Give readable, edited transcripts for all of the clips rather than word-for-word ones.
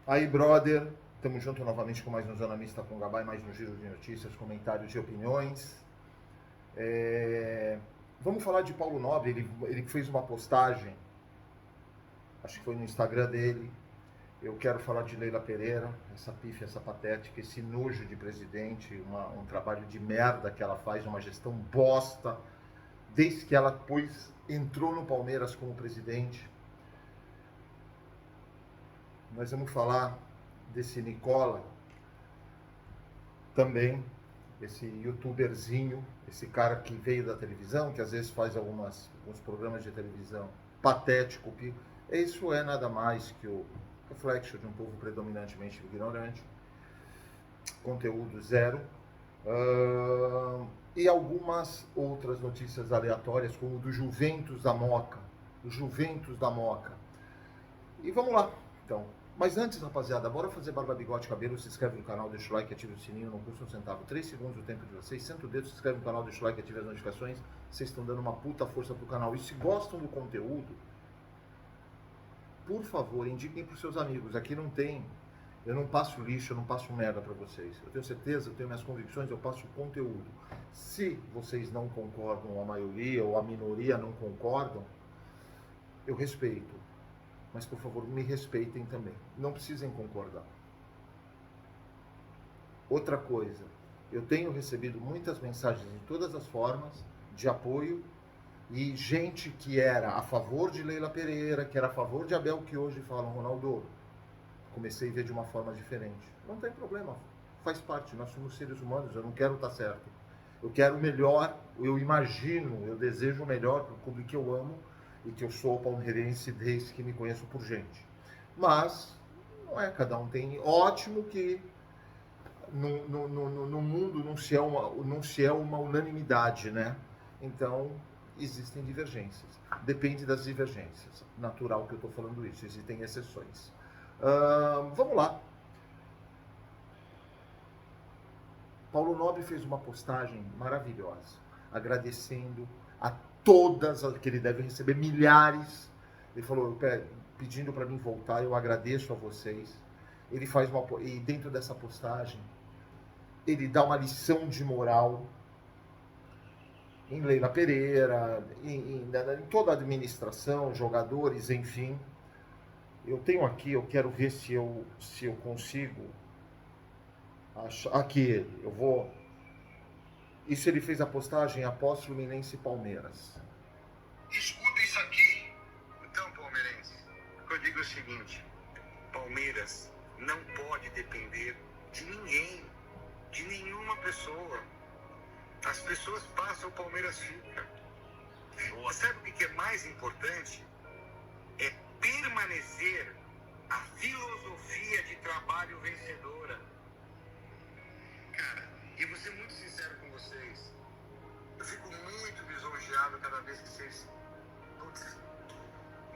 Aí, brother, estamos junto novamente com mais um Zona Mista com Gabá e mais um giro de notícias, comentários e opiniões. Vamos falar de Paulo Nobre, ele fez uma postagem, acho que foi no Instagram dele. Eu quero falar de Leila Pereira, essa pífia, essa patética, esse nojo de presidente, um trabalho de merda que ela faz, uma gestão bosta, desde que ela entrou no Palmeiras como presidente. Nós vamos falar desse Nicola também, esse youtuberzinho, esse cara que veio da televisão, que às vezes faz alguns programas de televisão patético. Isso é nada mais que o reflexo de um povo predominantemente ignorante, conteúdo zero. E algumas outras notícias aleatórias, como do Juventus da Moca. O Juventus da Moca. E vamos lá, então. Mas antes, rapaziada, bora fazer barba, bigode, cabelo. Se inscreve no canal, deixa o like, ativa o sininho, não custa um centavo. 3 segundos o tempo de vocês. Senta o dedo, se inscreve no canal, deixa o like, ativa as notificações. Vocês estão dando uma puta força pro canal. E se gostam do conteúdo, por favor, indiquem pros seus amigos. Aqui não tem... Eu não passo lixo, eu não passo merda pra vocês. Eu tenho certeza, eu tenho minhas convicções, eu passo conteúdo. Se vocês não concordam, a maioria ou a minoria não concordam, eu respeito. Mas, por favor, me respeitem também. Não precisem concordar. Outra coisa, eu tenho recebido muitas mensagens de todas as formas, de apoio, e gente que era a favor de Leila Pereira, que era a favor de Abel, que hoje falam, Ronaldo, comecei a ver de uma forma diferente. Não tem problema, faz parte, nós somos seres humanos, eu não quero estar certo. Eu quero o melhor, eu imagino, eu desejo o melhor para o clube que eu amo, e que eu sou palmeirense desde que me conheço por gente. Mas, não é, cada um tem... Ótimo que no mundo não se é uma unanimidade, né? Então, existem divergências. Depende das divergências. Natural que eu estou falando isso, existem exceções. Vamos lá. Paulo Nobre fez uma postagem maravilhosa, agradecendo a todas, que ele deve receber milhares. Ele falou, pedindo para mim voltar, eu agradeço a vocês. Ele faz e dentro dessa postagem, ele dá uma lição de moral em Leila Pereira, em toda a administração, jogadores, enfim. Eu tenho aqui, eu quero ver se eu consigo achar. Aqui, eu vou... Isso ele fez a postagem após Fluminense e Palmeiras. Escuta isso aqui. Então, palmeirense, eu digo o seguinte: Palmeiras não pode depender de ninguém, de nenhuma pessoa. As pessoas passam, o Palmeiras fica. Sabe o que é mais importante? É permanecer a filosofia de trabalho vencedora. Cara, e vou ser muito sincero com vocês, eu fico muito lisonjeado cada vez que vocês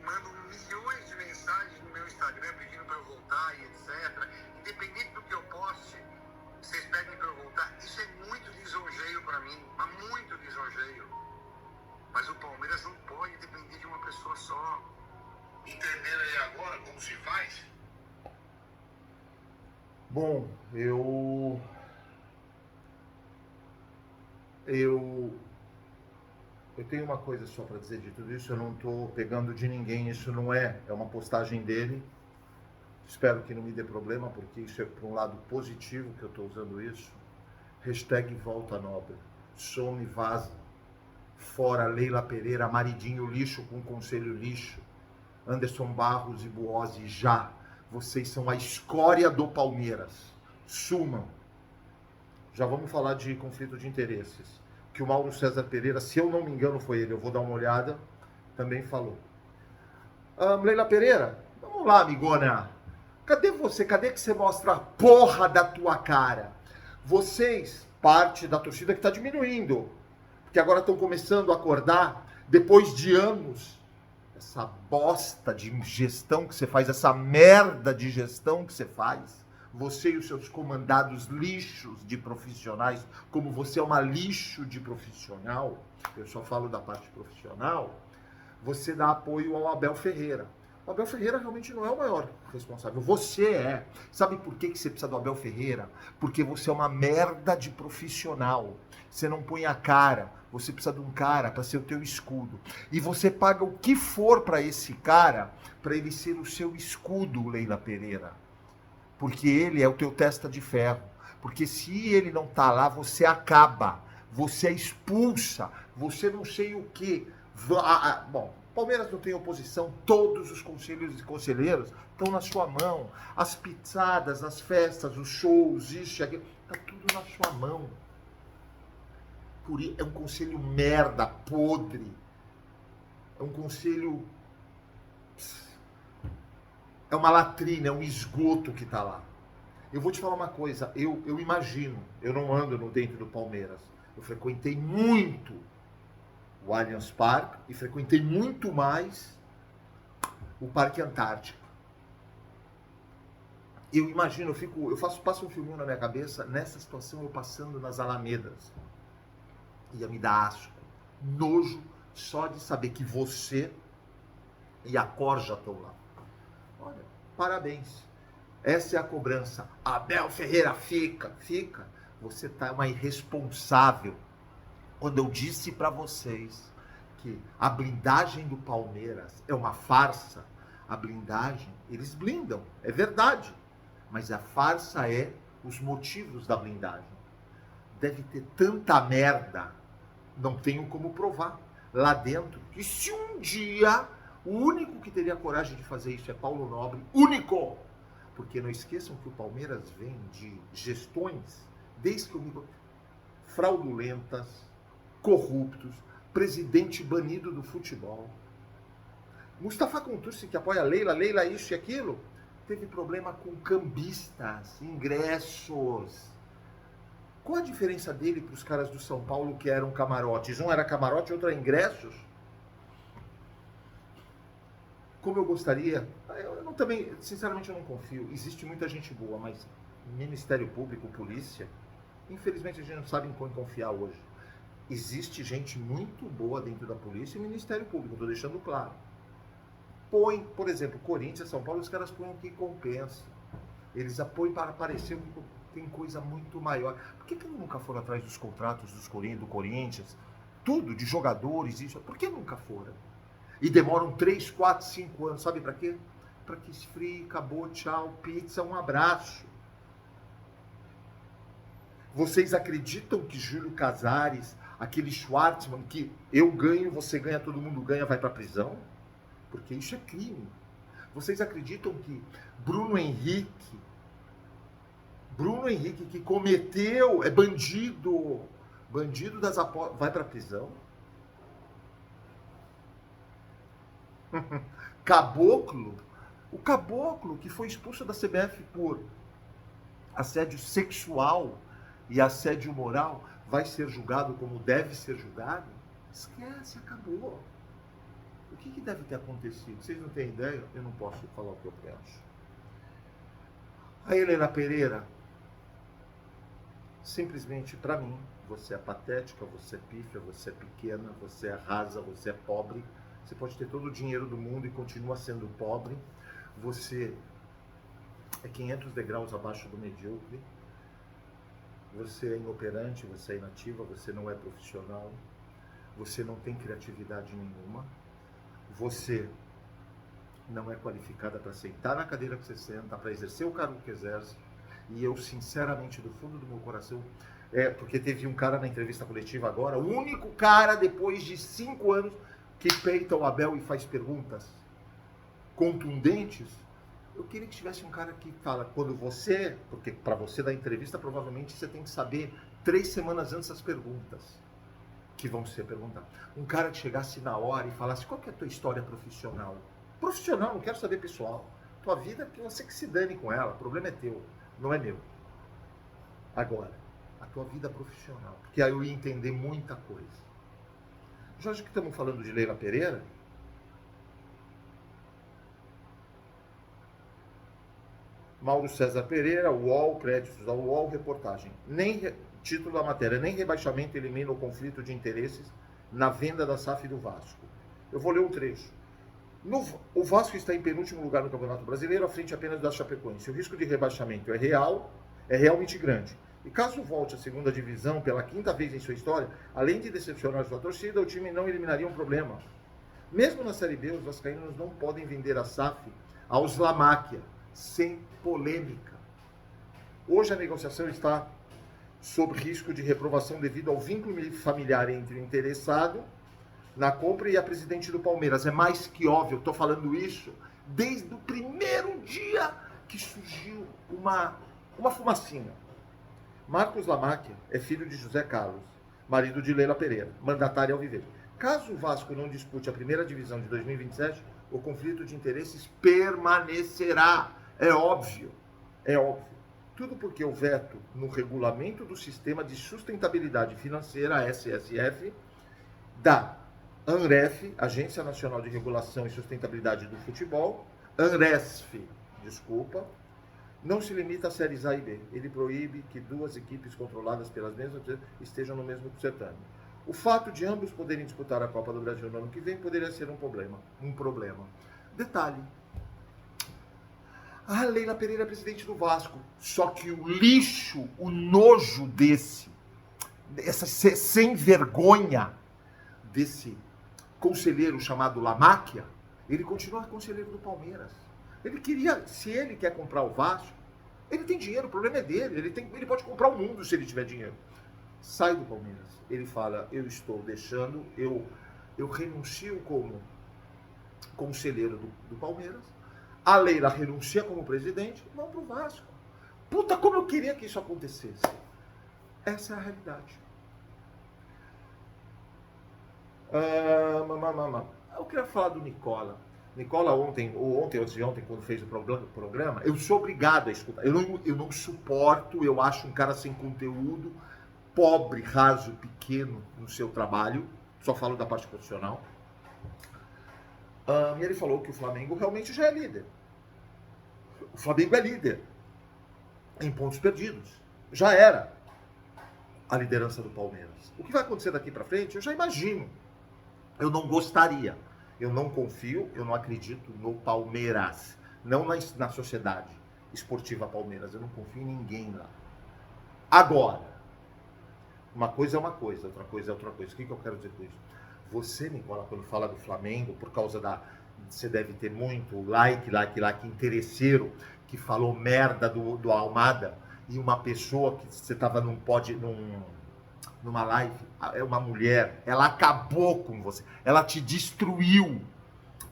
mandam milhões de mensagens no meu Instagram pedindo para eu voltar e etc. Independente do que eu poste, vocês pedem para eu voltar. Isso é muito lisonjeio para mim, mas muito lisonjeio. Mas o Palmeiras não pode depender de uma pessoa só. Entendendo aí agora como se faz? Bom, eu tenho uma coisa só para dizer de tudo isso, eu não estou pegando de ninguém, isso não é uma postagem dele. Espero que não me dê problema, porque isso é por um lado positivo que eu estou usando isso. Hashtag volta Nobre. Some, vaza. Fora Leila Pereira, maridinho lixo com conselho lixo. Anderson Barros e Buozzi já. Vocês são a escória do Palmeiras. Sumam. Já vamos falar de conflito de interesses. Que o Mauro César Pereira, se eu não me engano foi ele, eu vou dar uma olhada, também falou. Leila Pereira, vamos lá, amigona. Cadê você? Cadê que você mostra a porra da tua cara? Vocês, parte da torcida que está diminuindo, porque agora estão começando a acordar, depois de anos, essa bosta de gestão que você faz, essa merda de gestão que você faz, você e os seus comandados lixos de profissionais, como você é uma lixo de profissional, eu só falo da parte profissional, você dá apoio ao Abel Ferreira. O Abel Ferreira realmente não é o maior responsável. Você é. Sabe por que você precisa do Abel Ferreira? Porque você é uma merda de profissional. Você não põe a cara. Você precisa de um cara para ser o teu escudo. E você paga o que for para esse cara, para ele ser o seu escudo, Leila Pereira. Porque ele é o teu testa de ferro. Porque se ele não tá lá, você acaba. Você expulsa. Você não sei o quê. Bom, Palmeiras não tem oposição, todos os conselheiros e conselheiros estão na sua mão. As pizzadas, as festas, os shows, isso e aquilo, está tudo na sua mão. É um conselho merda, podre. É um conselho... É uma latrina, é um esgoto que está lá. Eu vou te falar uma coisa, eu imagino, eu não ando dentro do Palmeiras, eu frequentei muito o Allianz Parque e frequentei muito mais o Parque Antártico. Eu imagino, passo um filminho na minha cabeça, nessa situação eu passando nas Alamedas. Ia me dar asco, nojo, só de saber que você e a Cor já estão lá. Olha, parabéns. Essa é a cobrança. Abel Ferreira fica. Você tá uma irresponsável. Quando eu disse para vocês que a blindagem do Palmeiras é uma farsa, a blindagem, eles blindam, é verdade. Mas a farsa é os motivos da blindagem. Deve ter tanta merda, não tenho como provar, lá dentro, que se um dia, o único que teria coragem de fazer isso é Paulo Nobre, único! Porque não esqueçam que o Palmeiras vem de gestões, desde que eu me... fraudulentas, corruptos, presidente banido do futebol. Mustafa Contursi, que apoia Leila isso e aquilo, teve problema com cambistas, ingressos. Qual a diferença dele para os caras do São Paulo que eram camarotes? Um era camarote, outro era ingressos? Como eu gostaria, também, sinceramente eu não confio. Existe muita gente boa, mas Ministério Público, polícia, infelizmente a gente não sabe em quem confiar hoje. Existe gente muito boa dentro da polícia e Ministério Público, estou deixando claro. Põe, por exemplo, Corinthians, São Paulo, os caras põem o que compensa. Eles apoiam para parecer que tem coisa muito maior. Por que nunca foram atrás dos contratos do Corinthians? Tudo, de jogadores, isso. Por que nunca foram? E demoram 3, 4, 5 anos, sabe para quê? Para que esfrie, acabou, tchau, pizza, um abraço. Vocês acreditam que Júlio Casares, aquele Schwartzman, que eu ganho, você ganha, todo mundo ganha, vai para a prisão? Porque isso é crime. Vocês acreditam que Bruno Henrique que cometeu, é bandido das apostas, vai para a prisão? O Caboclo que foi expulso da CBF por assédio sexual e assédio moral, vai ser julgado como deve ser julgado? Esquece, acabou. O que deve ter acontecido? Vocês não têm ideia? Eu não posso falar o que eu penso. A Helena Pereira, simplesmente para mim, você é patética, você é pífia, você é pequena, você é rasa, você é pobre. Você pode ter todo o dinheiro do mundo e continua sendo pobre. Você é 500 degraus abaixo do medíocre. Você é inoperante, você é inativa, você não é profissional. Você não tem criatividade nenhuma. Você não é qualificada para sentar na cadeira que você senta, para exercer o cargo que exerce. E eu, sinceramente, do fundo do meu coração, porque teve um cara na entrevista coletiva agora, o único cara, depois de 5 anos, que peita o Abel e faz perguntas contundentes. Eu queria que tivesse um cara que fala, porque para você dar entrevista, provavelmente você tem que saber 3 semanas antes das perguntas que vão ser perguntadas. Um cara que chegasse na hora e falasse, qual que é a tua história profissional? Profissional, não quero saber pessoal. Tua vida, que você que se dane com ela, o problema é teu, não é meu. Agora, a tua vida profissional, porque aí eu ia entender muita coisa. Já que estamos falando de Leila Pereira, Mauro César Pereira, UOL, créditos da UOL, reportagem. Título da matéria, nem rebaixamento elimina o conflito de interesses na venda da SAF do Vasco. Eu vou ler um trecho. O Vasco está em penúltimo lugar no Campeonato Brasileiro, à frente apenas da Chapecoense. O risco de rebaixamento é real, é realmente grande. E caso volte à segunda divisão pela quinta vez em sua história, além de decepcionar sua torcida, o time não eliminaria um problema. Mesmo na Série B, os vascaínos não podem vender a SAF aos Lamáquia, sem polêmica. Hoje a negociação está sob risco de reprovação devido ao vínculo familiar entre o interessado na compra e a presidente do Palmeiras. É mais que óbvio, eu estou falando isso desde o primeiro dia que surgiu uma fumacinha. Marcos Lamáquia é filho de José Carlos, marido de Leila Pereira, mandatária alviverde. Caso o Vasco não dispute a primeira divisão de 2027, o conflito de interesses permanecerá. É óbvio, é óbvio. Tudo porque o veto no regulamento do Sistema de Sustentabilidade Financeira, SSF, da ANREF, Agência Nacional de Regulação e Sustentabilidade do Futebol, ANRESF, desculpa, não se limita a séries A e B. Ele proíbe que duas equipes controladas pelas mesmas estejam no mesmo certame. O fato de ambos poderem disputar a Copa do Brasil no ano que vem poderia ser um problema. Detalhe. A Leila Pereira é presidente do Vasco. Só que o lixo, o nojo essa sem vergonha desse conselheiro chamado Lamáquia, ele continua conselheiro do Palmeiras. Ele queria, se ele quer comprar o Vasco, ele tem dinheiro, o problema é dele. Ele pode comprar o mundo se ele tiver dinheiro. Sai do Palmeiras. Ele fala, eu estou deixando, eu renuncio como conselheiro do Palmeiras. A Leila renuncia como presidente, vão pro Vasco. Puta, como eu queria que isso acontecesse. Essa é a realidade. Eu queria falar do Nicola. Nicola ontem, antes de ontem, quando fez o programa, eu sou obrigado a escutar. Eu não suporto, eu acho um cara sem conteúdo, pobre, raso, pequeno no seu trabalho. Só falo da parte profissional. E ele falou que o Flamengo realmente já é líder. O Flamengo é líder em pontos perdidos. Já era a liderança do Palmeiras. O que vai acontecer daqui para frente, eu já imagino. Eu não gostaria. Eu não confio, eu não acredito no Palmeiras. Não na sociedade esportiva Palmeiras. Eu não confio em ninguém lá. Agora, uma coisa é uma coisa, outra coisa é outra coisa. O que eu quero dizer com isso? Você, Nicola, quando fala do Flamengo, por causa você deve ter muito like, interesseiro, que falou merda do Almada, e uma pessoa que você estava numa live, é uma mulher, ela acabou com você, ela te destruiu.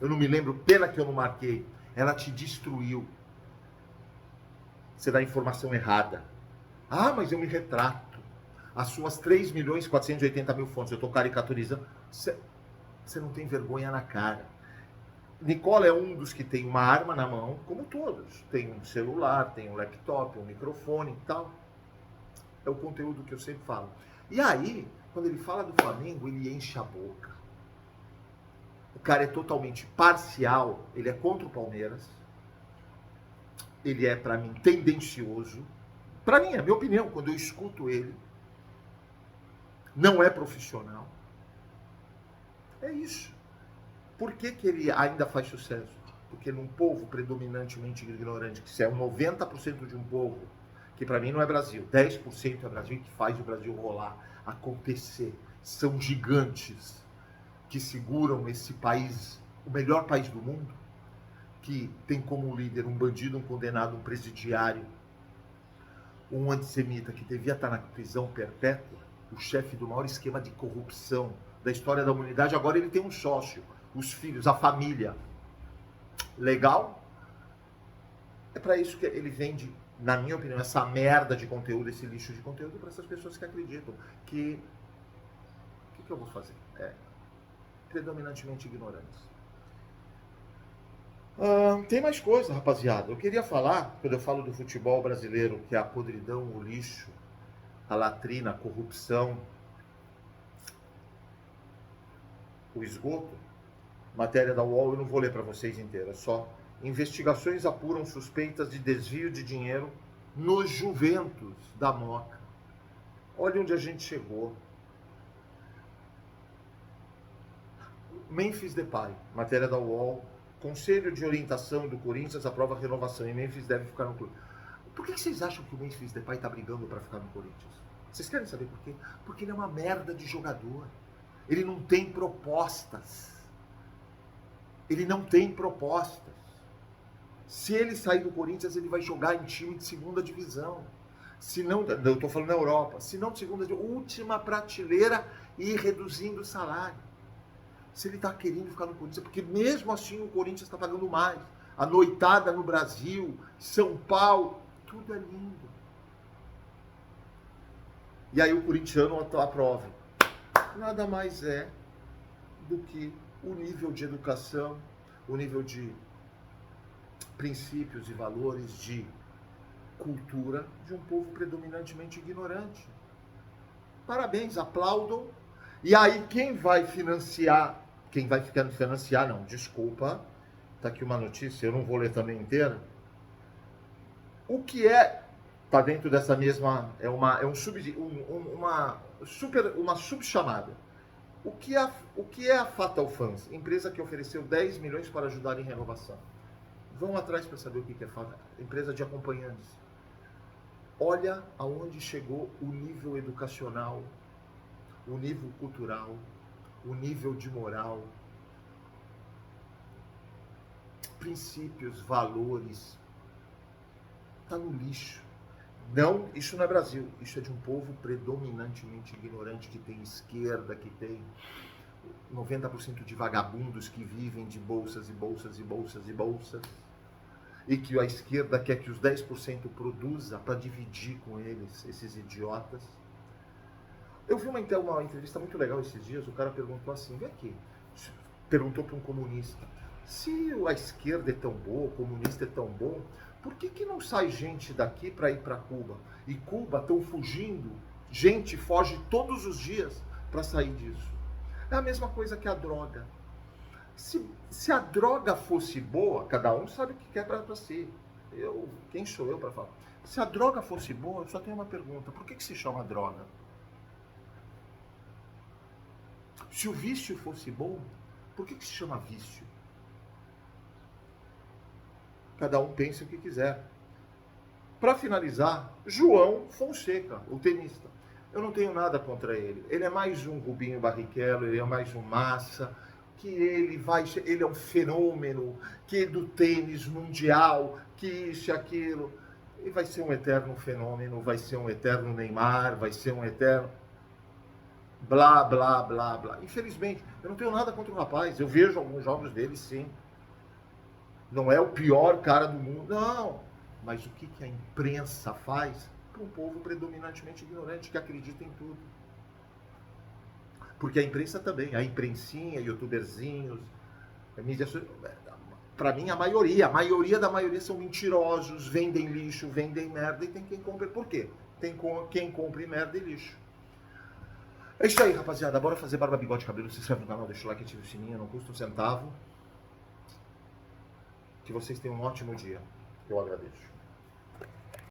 Eu não me lembro, pena que eu não marquei. Ela te destruiu. Você dá informação errada. Ah, mas eu me retrato. As suas 3.480.000 fontes, eu estou caricaturizando. Você não tem vergonha na cara. Nicola é um dos que tem uma arma na mão, como todos. Tem um celular, tem um laptop, um microfone e tal. É o conteúdo que eu sempre falo. E aí, quando ele fala do Flamengo, ele enche a boca. O cara é totalmente parcial, ele é contra o Palmeiras. Ele é, para mim, tendencioso. Para mim, é a minha opinião, quando eu escuto ele. Não é profissional. É isso. Por que ele ainda faz sucesso? Porque num povo predominantemente ignorante, que se é 90% de um povo, que para mim não é Brasil, 10% é Brasil, que faz o Brasil rolar, acontecer. São gigantes que seguram esse país, o melhor país do mundo, que tem como líder um bandido, um condenado, um presidiário, um antissemita que devia estar na prisão perpétua, o chefe do maior esquema de corrupção da história da humanidade. Agora ele tem um sócio, os filhos, a família. Legal? É para isso que ele vende, na minha opinião, essa merda de conteúdo, esse lixo de conteúdo para essas pessoas que acreditam que... O que eu vou fazer? Predominantemente ignorantes. Tem mais coisa, rapaziada. Eu queria falar, quando eu falo do futebol brasileiro, que é a podridão, o lixo, a latrina, a corrupção, o esgoto. Matéria da UOL, eu não vou ler para vocês inteira, só. Investigações apuram suspeitas de desvio de dinheiro nos Juventus da Moca. Olha onde a gente chegou. Memphis Depay, matéria da UOL, Conselho de Orientação do Corinthians aprova a renovação e Memphis deve ficar no clube. Por que vocês acham que o Memphis Depay está brigando para ficar no Corinthians? Vocês querem saber por quê? Porque ele é uma merda de jogador. Ele não tem propostas. Ele não tem propostas. Se ele sair do Corinthians, ele vai jogar em time de segunda divisão. Se não, eu estou falando na Europa. Se não de segunda divisão, última prateleira e ir reduzindo o salário. Se ele está querendo ficar no Corinthians, porque mesmo assim o Corinthians está pagando mais. A noitada no Brasil, São Paulo, tudo é lindo. E aí o corintiano aprova. Nada mais é do que o nível de educação, o nível de princípios e valores, de cultura de um povo predominantemente ignorante. Parabéns, aplaudam. E aí quem vai financiar, não, desculpa, tá aqui uma notícia, eu não vou ler também inteira. O que tá dentro dessa mesma, uma subchamada. O que é a Fatal Funds? Empresa que ofereceu 10 milhões para ajudar em renovação. Vão atrás para saber o que é Fatal. Empresa de acompanhantes. Olha aonde chegou o nível educacional, o nível cultural, o nível de moral, princípios, valores. Está no lixo. Não, isso não é Brasil, isso é de um povo predominantemente ignorante, que tem esquerda, que tem 90% de vagabundos que vivem de bolsas e bolsas e bolsas e bolsas, e que a esquerda quer que os 10% produza para dividir com eles, esses idiotas. Eu vi uma entrevista muito legal esses dias, o cara perguntou assim, vem aqui, perguntou para um comunista, se a esquerda é tão boa, o comunista é tão bom, por que não sai gente daqui para ir para Cuba? E Cuba estão fugindo, gente foge todos os dias para sair disso. É a mesma coisa que a droga. Se a droga fosse boa, cada um sabe o que quer para si. Quem sou eu para falar? Se a droga fosse boa, eu só tenho uma pergunta, por que se chama droga? Se o vício fosse bom, por que se chama vício? Cada um pensa o que quiser. Para finalizar, João Fonseca, o tenista. Eu não tenho nada contra ele. Ele é mais um Rubinho Barrichello, ele é mais um Massa, que ele é um fenômeno, que do tênis mundial, que isso e aquilo. E vai ser um eterno fenômeno, vai ser um eterno Neymar, vai ser um eterno blá, blá, blá, blá. Infelizmente, eu não tenho nada contra o rapaz. Eu vejo alguns jogos dele, sim. Não é o pior cara do mundo, não. Mas o que a imprensa faz para um povo predominantemente ignorante, que acredita em tudo? Porque a imprensa também, a imprensinha, youtuberzinhos, mídia, para mim a maioria da maioria são mentirosos, vendem lixo, vendem merda, e tem quem compre. Por quê? Tem quem compre merda e lixo. É isso aí, rapaziada. Bora fazer barba, bigode, cabelo. Se inscreve no canal, deixa o like, ativa o sininho, não custa um centavo. Que vocês tenham um ótimo dia. Eu agradeço.